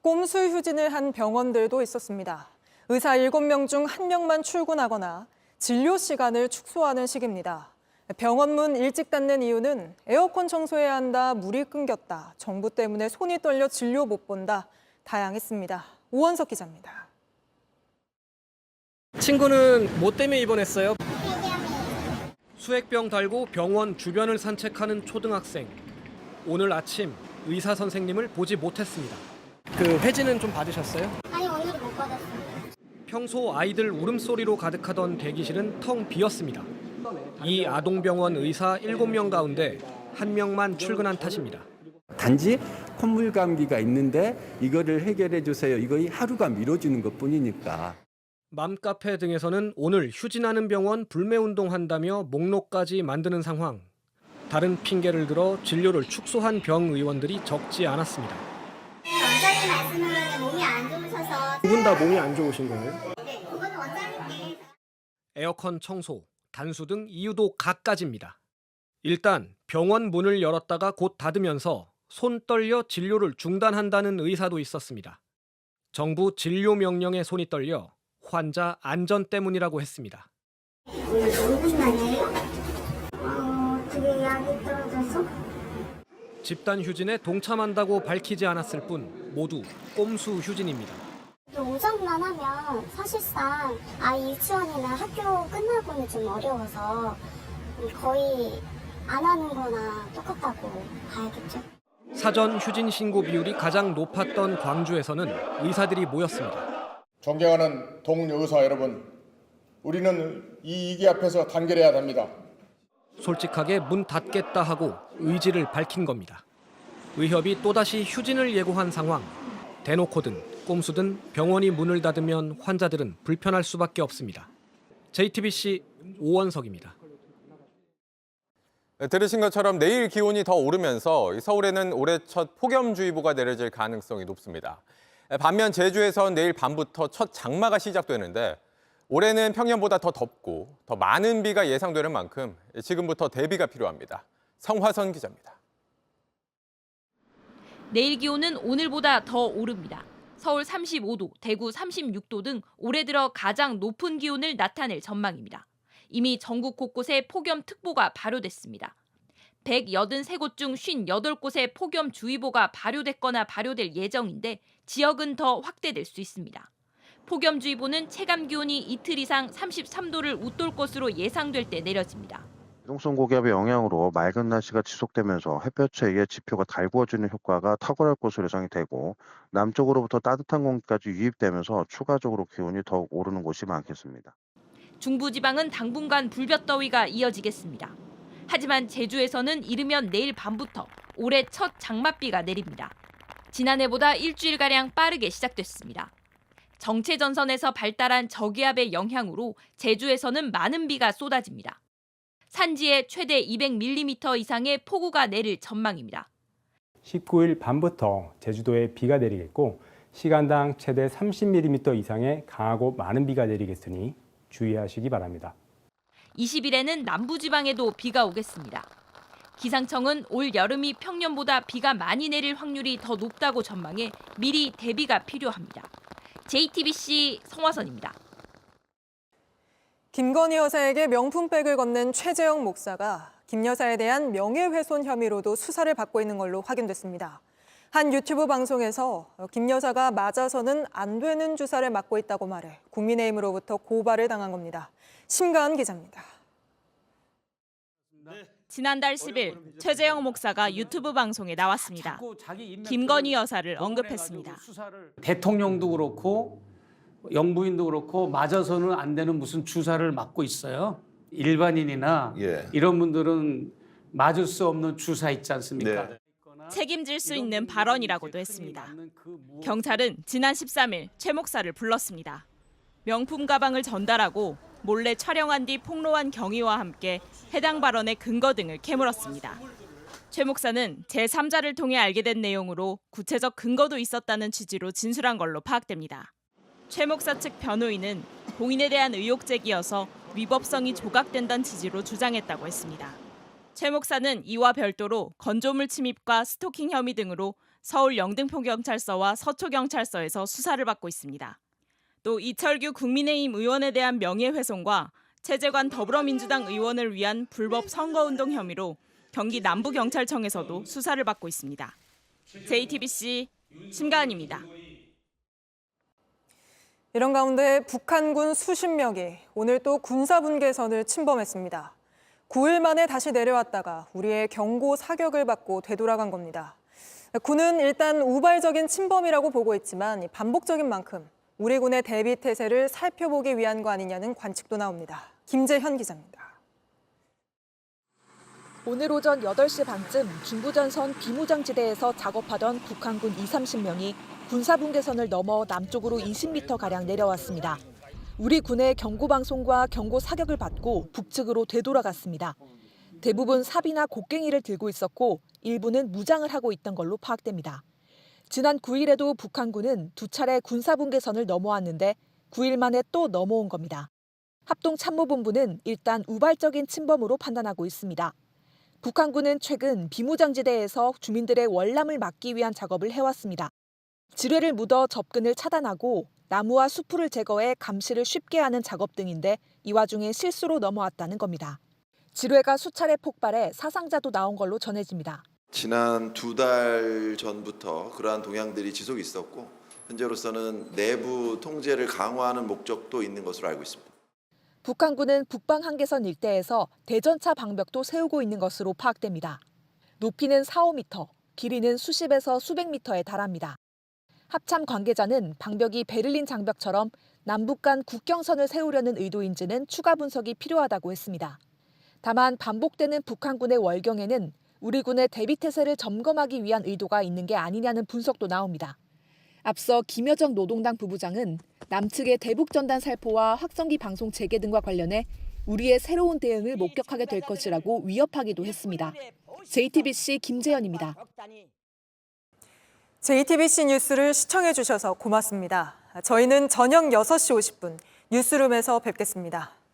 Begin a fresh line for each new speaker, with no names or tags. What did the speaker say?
꼼수 휴진을 한 병원들도 있었습니다. 의사 7명 중 1명만 출근하거나 진료 시간을 축소하는 식입니다. 병원 문 일찍 닫는 이유는 에어컨 청소해야 한다, 물이 끊겼다, 정부 때문에 손이 떨려 진료 못 본다, 다양했습니다. 오원석 기자입니다.
친구는 뭐 때문에 입원했어요? 수액병 달고 병원 주변을 산책하는 초등학생. 오늘 아침 의사 선생님을 보지 못했습니다. 그 회진은 좀 받으셨어요?
아니, 오늘은 못 받았어요.
평소 아이들 울음소리로 가득하던 대기실은 텅 비었습니다. 이 아동병원 의사 7명 가운데 1명만 출근한 탓입니다.
단지 콧물 감기가 있는데 이거를 해결해 주세요. 이거 하루가 미뤄지는 것뿐이니까.
맘카페 등에서는 오늘 휴진하는 병원 불매운동한다며 목록까지 만드는 상황. 다른 핑계를 들어 진료를 축소한 병 의원들이 적지 않았습니다.
원장님 말씀은 몸이 안 좋으셔서.
두 분 다 몸이 안 좋으신 거예요?
네, 그거는 원장님께.
에어컨 청소, 단수 등 이유도 갖가지입니다. 일단 병원 문을 열었다가 곧 닫으면서 손 떨려 진료를 중단한다는 의사도 있었습니다. 정부 진료 명령에 손이 떨려 환자 안전 때문이라고 했습니다.
오늘 무슨 날이에요? 되게 약이 떨어져서.
집단 휴진에 동참한다고 밝히지 않았을 뿐 모두 꼼수 휴진입니다.
오전만 하면 사실상 아이 유치원이나 학교 끝나고는 좀 어려워서 거의 안 하는 거나 똑같다고 봐야겠죠.
사전 휴진 신고 비율이 가장 높았던 광주에서는 의사들이 모였습니다.
존경하는 동료의사 여러분, 우리는 이 위기 앞에서 단결해야 합니다.
솔직하게 문 닫겠다 하고 의지를 밝힌 겁니다. 의협이 또다시 휴진을 예고한 상황. 대놓고든 꼼수든 병원이 문을 닫으면 환자들은 불편할 수밖에 없습니다. JTBC 오원석입니다.
들으신 것처럼 내일 기온이 더 오르면서 서울에는 올해 첫 폭염주의보가 내려질 가능성이 높습니다. 반면 제주에선 내일 밤부터 첫 장마가 시작되는데 올해는 평년보다 더 덥고 더 많은 비가 예상되는 만큼 지금부터 대비가 필요합니다. 성화선 기자입니다.
내일 기온은 오늘보다 더 오릅니다. 서울 35도, 대구 36도 등 올해 들어 가장 높은 기온을 나타낼 전망입니다. 이미 전국 곳곳에 폭염특보가 발효됐습니다. 183곳 중 58곳에 폭염주의보가 발효됐거나 발효될 예정인데 지역은 더 확대될 수 있습니다. 폭염주의보는 체감기온이 이틀 이상 33도를 웃돌 것으로 예상될 때 내려집니다.
이동성 고기압의 영향으로 맑은 날씨가 지속되면서 햇볕에 의해 지표가 달구어지는 효과가 탁월할 것으로 예상이 되고 남쪽으로부터 따뜻한 공기까지 유입되면서 추가적으로 기온이 더욱 오르는 곳이 많겠습니다.
중부지방은 당분간 불볕더위가 이어지겠습니다. 하지만 제주에서는 이르면 내일 밤부터 올해 첫 장맛비가 내립니다. 지난해보다 일주일가량 빠르게 시작됐습니다. 정체전선에서 발달한 저기압의 영향으로 제주에서는 많은 비가 쏟아집니다. 산지에 최대 200mm 이상의 폭우가 내릴 전망입니다.
19일 밤부터 제주도에 비가 내리겠고 시간당 최대 30mm 이상의 강하고 많은 비가 내리겠으니 주의하시기 바랍니다.
20일에는 남부지방에도 비가 오겠습니다. 기상청은 올 여름이 평년보다 비가 많이 내릴 확률이 더 높다고 전망해 미리 대비가 필요합니다. JTBC 성화선입니다.
김건희 여사에게 명품백을 건넨 최재형 목사가 김 여사에 대한 명예훼손 혐의로도 수사를 받고 있는 걸로 확인됐습니다. 한 유튜브 방송에서 김 여사가 맞아서는 안 되는 주사를 맞고 있다고 말해 국민의힘으로부터 고발을 당한 겁니다. 심가은 기자입니다.
지난달 10일 최재형 목사가 유튜브 방송에 나왔습니다. 김건희 여사를 언급했습니다.
대통령도 그렇고 영부인도 그렇고 맞아서는 안 되는 무슨 주사를 맞고 있어요. 일반인이나 이런 분들은 맞을 수 없는 주사 있지 않습니까? 네.
책임질 수 있는 발언이라고도 했습니다. 경찰은 지난 13일 최 목사를 불렀습니다. 명품 가방을 전달하고 몰래 촬영한 뒤 폭로한 경위와 함께 해당 발언의 근거 등을 캐물었습니다. 최 목사는 제3자를 통해 알게 된 내용으로 구체적 근거도 있었다는 취지로 진술한 걸로 파악됩니다. 최 목사 측 변호인은 공인에 대한 의혹 제기여서 위법성이 조각된다는 취지로 주장했다고 했습니다. 최 목사는 이와 별도로 건조물 침입과 스토킹 혐의 등으로 서울 영등포경찰서와 서초경찰서에서 수사를 받고 있습니다. 또 이철규 국민의힘 의원에 대한 명예훼손과 최재관 더불어민주당 의원을 위한 불법 선거운동 혐의로 경기 남부경찰청에서도 수사를 받고 있습니다. JTBC 심가은입니다.
이런 가운데 북한군 수십 명이 오늘 또 군사분계선을 침범했습니다. 9일 만에 다시 내려왔다가 우리의 경고 사격을 받고 되돌아간 겁니다. 군은 일단 우발적인 침범이라고 보고 있지만 반복적인 만큼 우리 군의 대비 태세를 살펴보기 위한 거 아니냐는 관측도 나옵니다. 김재현 기자입니다.
오늘 오전 8시 반쯤 중부전선 비무장지대에서 작업하던 북한군 20-30명이 군사분계선을 넘어 남쪽으로 20m가량 내려왔습니다. 우리 군의 경고방송과 경고 사격을 받고 북측으로 되돌아갔습니다. 대부분 삽이나 곡괭이를 들고 있었고 일부는 무장을 하고 있던 걸로 파악됩니다. 지난 9일에도 북한군은 2차례 군사분계선을 넘어왔는데 9일 만에 또 넘어온 겁니다. 합동참모본부는 일단 우발적인 침범으로 판단하고 있습니다. 북한군은 최근 비무장지대에서 주민들의 월남을 막기 위한 작업을 해왔습니다. 지뢰를 묻어 접근을 차단하고 나무와 수풀을 제거해 감시를 쉽게 하는 작업 등인데 이 와중에 실수로 넘어왔다는 겁니다. 지뢰가 수차례 폭발해 사상자도 나온 걸로 전해집니다.
지난 2달 전부터 그러한 동향들이 지속이 있었고 현재로서는 내부 통제를 강화하는 목적도 있는 것으로 알고 있습니다.
북한군은 북방 한계선 일대에서 대전차 방벽도 세우고 있는 것으로 파악됩니다. 높이는 4-5m, 길이는 수십에서 수백 미터에 달합니다. 합참 관계자는 방벽이 베를린 장벽처럼 남북 간 국경선을 세우려는 의도인지는 추가 분석이 필요하다고 했습니다. 다만 반복되는 북한군의 월경에는 우리 군의 대비태세를 점검하기 위한 의도가 있는 게 아니냐는 분석도 나옵니다. 앞서 김여정 노동당 부부장은 남측의 대북전단 살포와 확성기 방송 재개 등과 관련해 우리의 새로운 대응을 목격하게 될 것이라고 위협하기도 했습니다. JTBC 김재현입니다.
JTBC 뉴스를 시청해 주셔서 고맙습니다. 저희는 저녁 6시 50분 뉴스룸에서 뵙겠습니다.